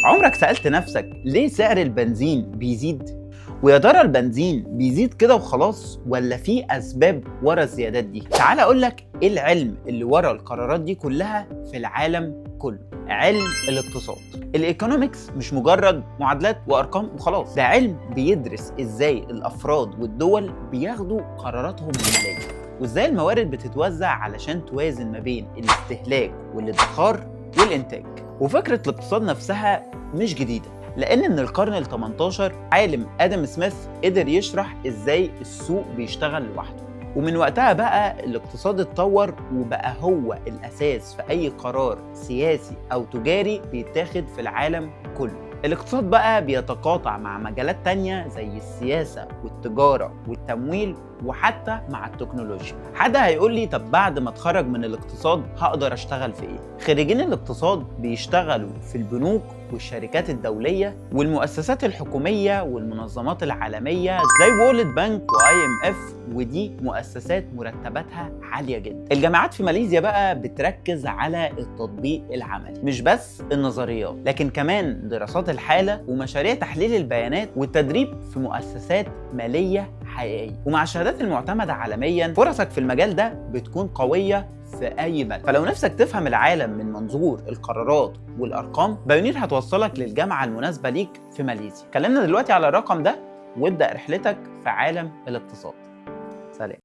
عمرك سألت نفسك ليه سعر البنزين بيزيد؟ ويا ترى البنزين بيزيد كده وخلاص ولا في أسباب ورا الزيادات دي؟ تعال أقولك إيه العلم اللي ورا القرارات دي كلها في العالم كله. علم الاقتصاد. الايكونومكس مش مجرد معادلات وارقام وخلاص، ده علم بيدرس ازاي الافراد والدول بياخدوا قراراتهم الماليه، وازاي الموارد بتتوزع علشان توازن ما بين الاستهلاك والادخار والانتاج. وفكره الاقتصاد نفسها مش جديده، لان من القرن ال 18 عالم ادم سميث قدر يشرح ازاي السوق بيشتغل لوحده، ومن وقتها بقى الاقتصاد اتطور وبقى هو الأساس في أي قرار سياسي أو تجاري بيتاخد في العالم كله. الاقتصاد بقى بيتقاطع مع مجالات تانية زي السياسة والتجارة والتمويل وحتى مع التكنولوجيا. حد هيقول لي طب بعد ما اتخرج من الاقتصاد هقدر اشتغل في ايه؟ خريجين الاقتصاد بيشتغلوا في البنوك والشركات الدولية والمؤسسات الحكومية والمنظمات العالمية زي وورلد بانك IMF، ودي مؤسسات مرتباتها عالية جدا. الجامعات في ماليزيا بقى بتركز على التطبيق العملي، مش بس النظريات، لكن كمان دراسات الحالة ومشاريع تحليل البيانات والتدريب في مؤسسات مالية حقيقية. ومع الشهادات المعتمدة عالميا فرصك في المجال ده بتكون قوية في أي بلد. فلو نفسك تفهم العالم من منظور القرارات والأرقام، بايونير هتوصلك للجامعة المناسبة ليك في ماليزيا. كلمنا دلوقتي على الرقم ده وابدأ رحلتك في عالم الاقتصاد. سلام.